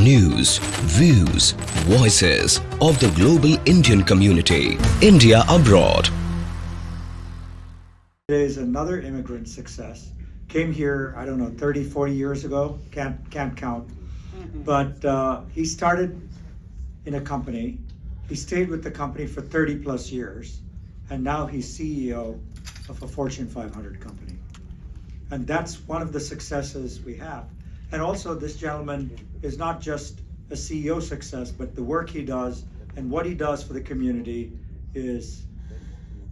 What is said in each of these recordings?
News, views, voices of the global Indian community. India abroad. Today is another immigrant success. Came here, I don't know, 30, 40 years ago. Can't count. But he started in a company. He stayed with the company for 30 plus years. And now he's CEO of a Fortune 500 company. And that's one of the successes we have. And also this gentleman is not just a CEO success, but the work he does and what he does for the community is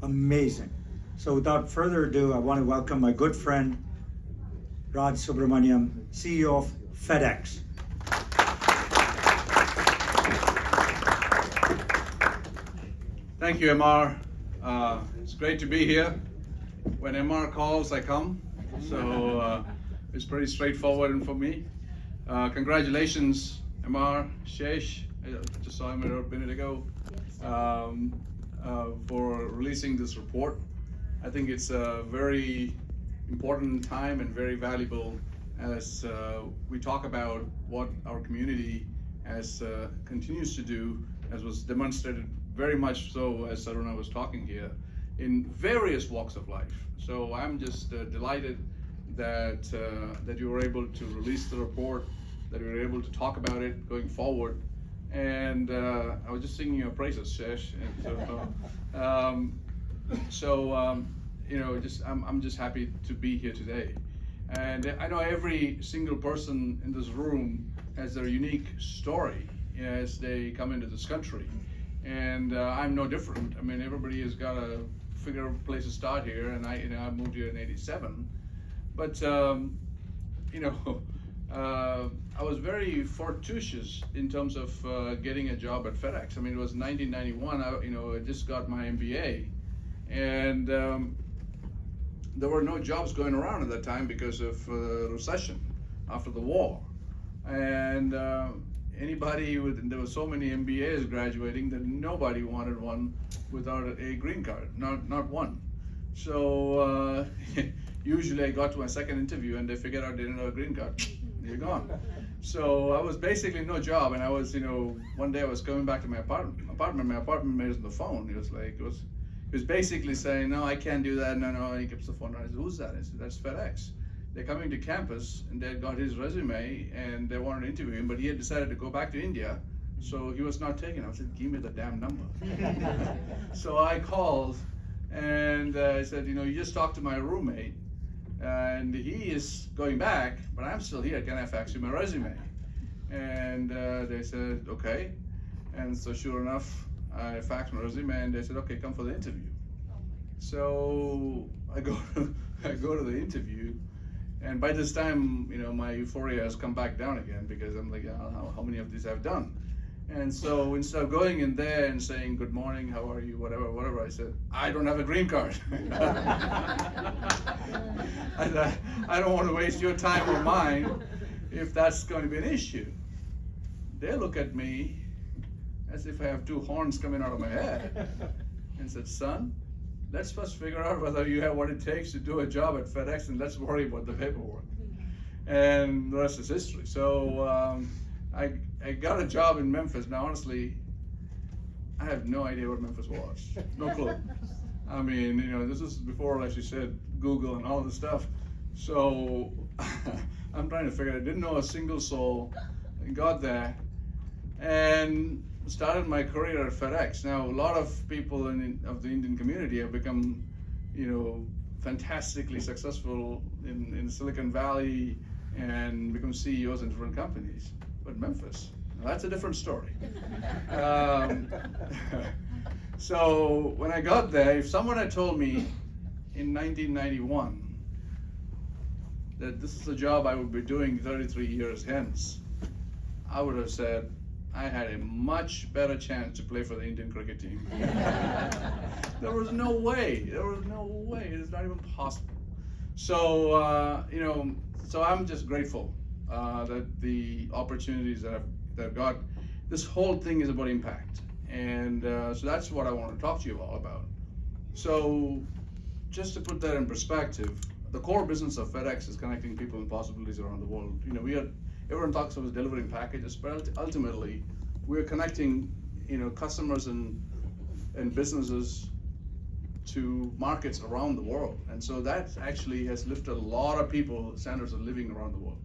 amazing. So without further ado, I want to welcome my good friend, Raj Subramaniam, CEO of FedEx. Thank you, MR. It's great to be here. When MR calls, I come. So it's pretty straightforward for me. Congratulations, MR, Shesh. I just saw him a minute ago, for releasing this report. I think it's a very important time and very valuable as we talk about what our community continues to do, as was demonstrated very much so as Saruna was talking here, in various walks of life. So I'm just delighted that that you were able to release the report, that we were able to talk about it going forward. And I was just singing your praises, Shesh. And you know, I'm just happy to be here today. And I know every single person in this room has their unique story as they come into this country. And I'm no different. I mean, everybody has got to figure out a place to start here. And I moved here in '87. But you know, I was very fortuitous in terms of getting a job at FedEx. I mean, it was 1991. I just got my MBA, and there were no jobs going around at that time because of the recession after the war. And there were so many MBAs graduating that nobody wanted one without a green card, not one. So usually I got to my second interview and they figured out they didn't have a green card. You're gone. So I was basically no job, and I was, one day I was coming back to my apartment. My apartment mate was on the phone. He was basically saying, no, I can't do that. No. He keeps the phone. I said, who's that? I said, that's FedEx. They're coming to campus, and they got his resume, and they wanted to interview him, but he had decided to go back to India, so he was not taken. I said, give me the damn number. So I called, and I said, you just talked to my roommate, and he is going back, but I'm still here. Can I fax you my resume? And they said, okay. And so sure enough, I faxed my resume, and they said, okay, come for the interview. So I go to the interview. And by this time, my euphoria has come back down again, because I'm like, how many of these I've done? And so instead of going in there and saying, good morning, how are you, whatever, I said, I don't have a green card. I don't want to waste your time or mine if that's going to be an issue. They look at me as if I have two horns coming out of my head and said, son, let's first figure out whether you have what it takes to do a job at FedEx, and let's worry about the paperwork. And the rest is history. So I got a job in Memphis. Now, honestly, I have no idea what Memphis was. No clue. I mean, this is before, as you said, Google and all this stuff. So I'm trying to figure it out. I didn't know a single soul. I got there and started my career at FedEx. Now, a lot of people of the Indian community have become, fantastically successful in Silicon Valley and become CEOs in different companies. But Memphis, that's a different story. So when I got there, if someone had told me in 1991 that this is a job I would be doing 33 years hence, I would have said, I had a much better chance to play for the Indian cricket team. There was no way. It is not even possible. So, so I'm just grateful that the opportunities that I've got. This whole thing is about impact. And so that's what I want to talk to you all about. So just to put that in perspective, the core business of FedEx is connecting people and possibilities around the world. We are everyone talks about delivering packages, but ultimately, we're connecting, customers and businesses to markets around the world. And so that actually has lifted a lot of people's standards of living around the world.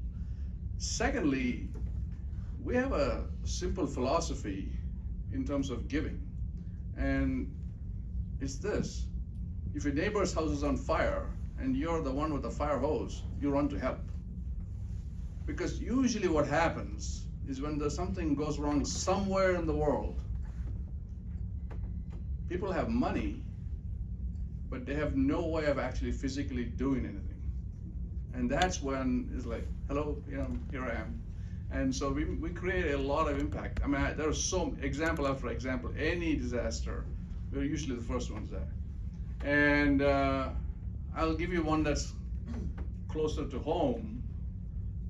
Secondly, we have a simple philosophy in terms of giving. And it's this: if your neighbor's house is on fire and you're the one with the fire hose, you run to help. Because usually what happens is when there's something goes wrong somewhere in the world, people have money, but they have no way of actually physically doing anything. And that's when it's like, hello, here I am. And so we create a lot of impact. I mean, there's so example after example. Any disaster, we're usually the first ones there. And I'll give you one that's closer to home.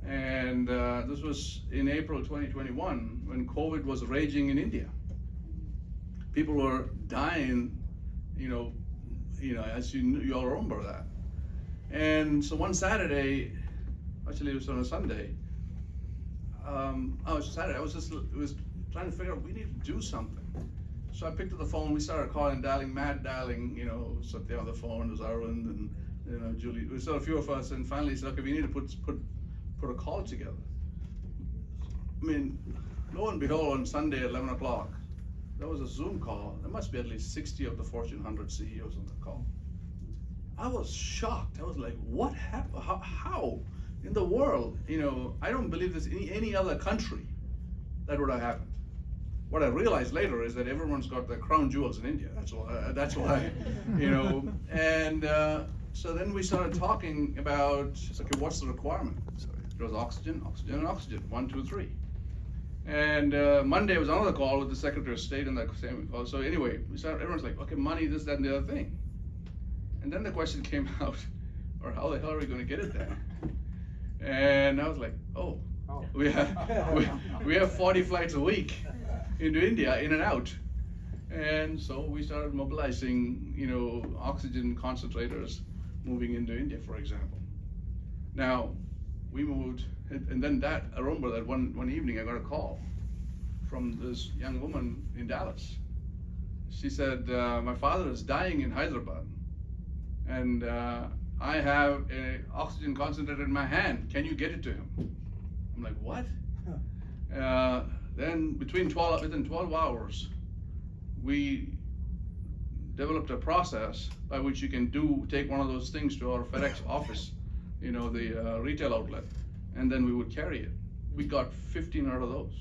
And this was in April 2021 when COVID was raging in India. People were dying, as you all remember that. And so one Saturday, actually it was on a Sunday, I was trying to figure out, we need to do something. So I picked up the phone, we started calling, mad dialing, Satya on the phone, there's Arvind and Julie, we saw a few of us, and finally said, okay, we need to put a call together. I mean, lo and behold, on Sunday at 11 o'clock, there was a Zoom call. There must be at least 60 of the Fortune 100 CEOs on the call. I was shocked. I was like, what happened? How in the world? I don't believe there's any other country that would have happened. What I realized later is that everyone's got their crown jewels in India. That's why, And so then we started talking about, okay, what's the requirement? It was oxygen, and oxygen, 1, 2, 3. And Monday was another call with the Secretary of State on that same call. So anyway, everyone's like, okay, money, this, that, and the other thing. And then the question came out, or how the hell are we going to get it there? And I was like, we have 40 flights a week into India, in and out. And so we started mobilizing, oxygen concentrators moving into India, for example. Now, we moved, and then I remember that one evening I got a call from this young woman in Dallas. She said, my father is dying in Hyderabad, and I have an oxygen concentrator in my hand. Can you get it to him? I'm like, what? Then within 12 hours, we developed a process by which you can take one of those things to our FedEx office, the retail outlet, and then we would carry it. We got 15 out of those.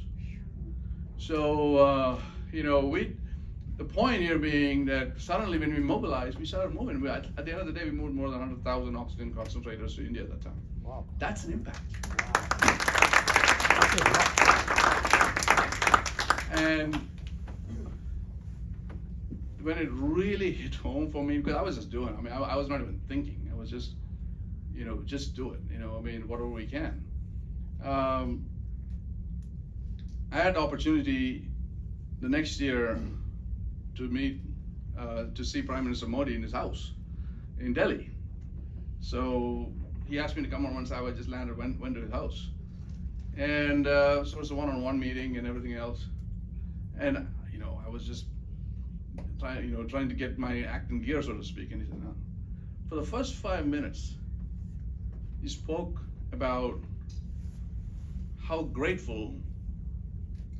So, the point here being that suddenly when we mobilized, we started moving. At the end of the day, we moved more than 100,000 oxygen concentrators to India at that time. Wow. That's an impact. Wow. And when it really hit home for me, because I was just doing it. I mean, I was not even thinking. I was just, just do it. Whatever we can. I had the opportunity the next year to see Prime Minister Modi in his house in Delhi. So he asked me to come on one side. I just landed, went to his house, and so it was a one-on-one meeting and everything else. And I was just trying to get my act in gear, so to speak. And he said, no. For the first 5 minutes, he spoke about how grateful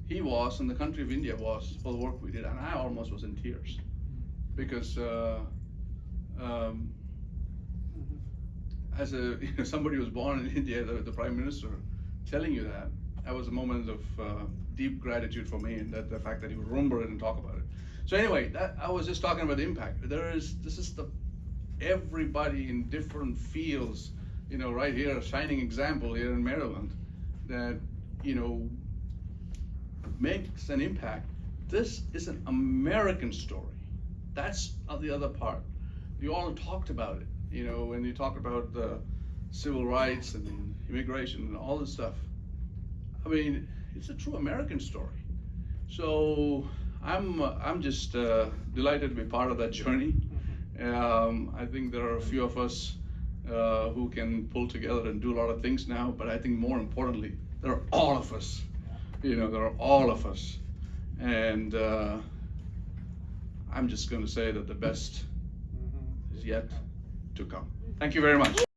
he was and the country of India was for the work we did, and I almost was in tears because as somebody who was born in India, the Prime Minister telling you that was a moment of deep gratitude for me, and that the fact that he would remember it and talk about it. So anyway, I was just talking about the impact. Everybody in different fields, right here, a shining example here in Maryland, that makes an impact. This is an American story. That's the other part. You all talked about it, when you talk about the civil rights and immigration and all this stuff. I mean, it's a true American story. So I'm just delighted to be part of that journey. I think there are a few of us who can pull together and do a lot of things now, but I think more importantly, There are all of us. There are all of us. And I'm just going to say that the best is yet to come. Thank you very much.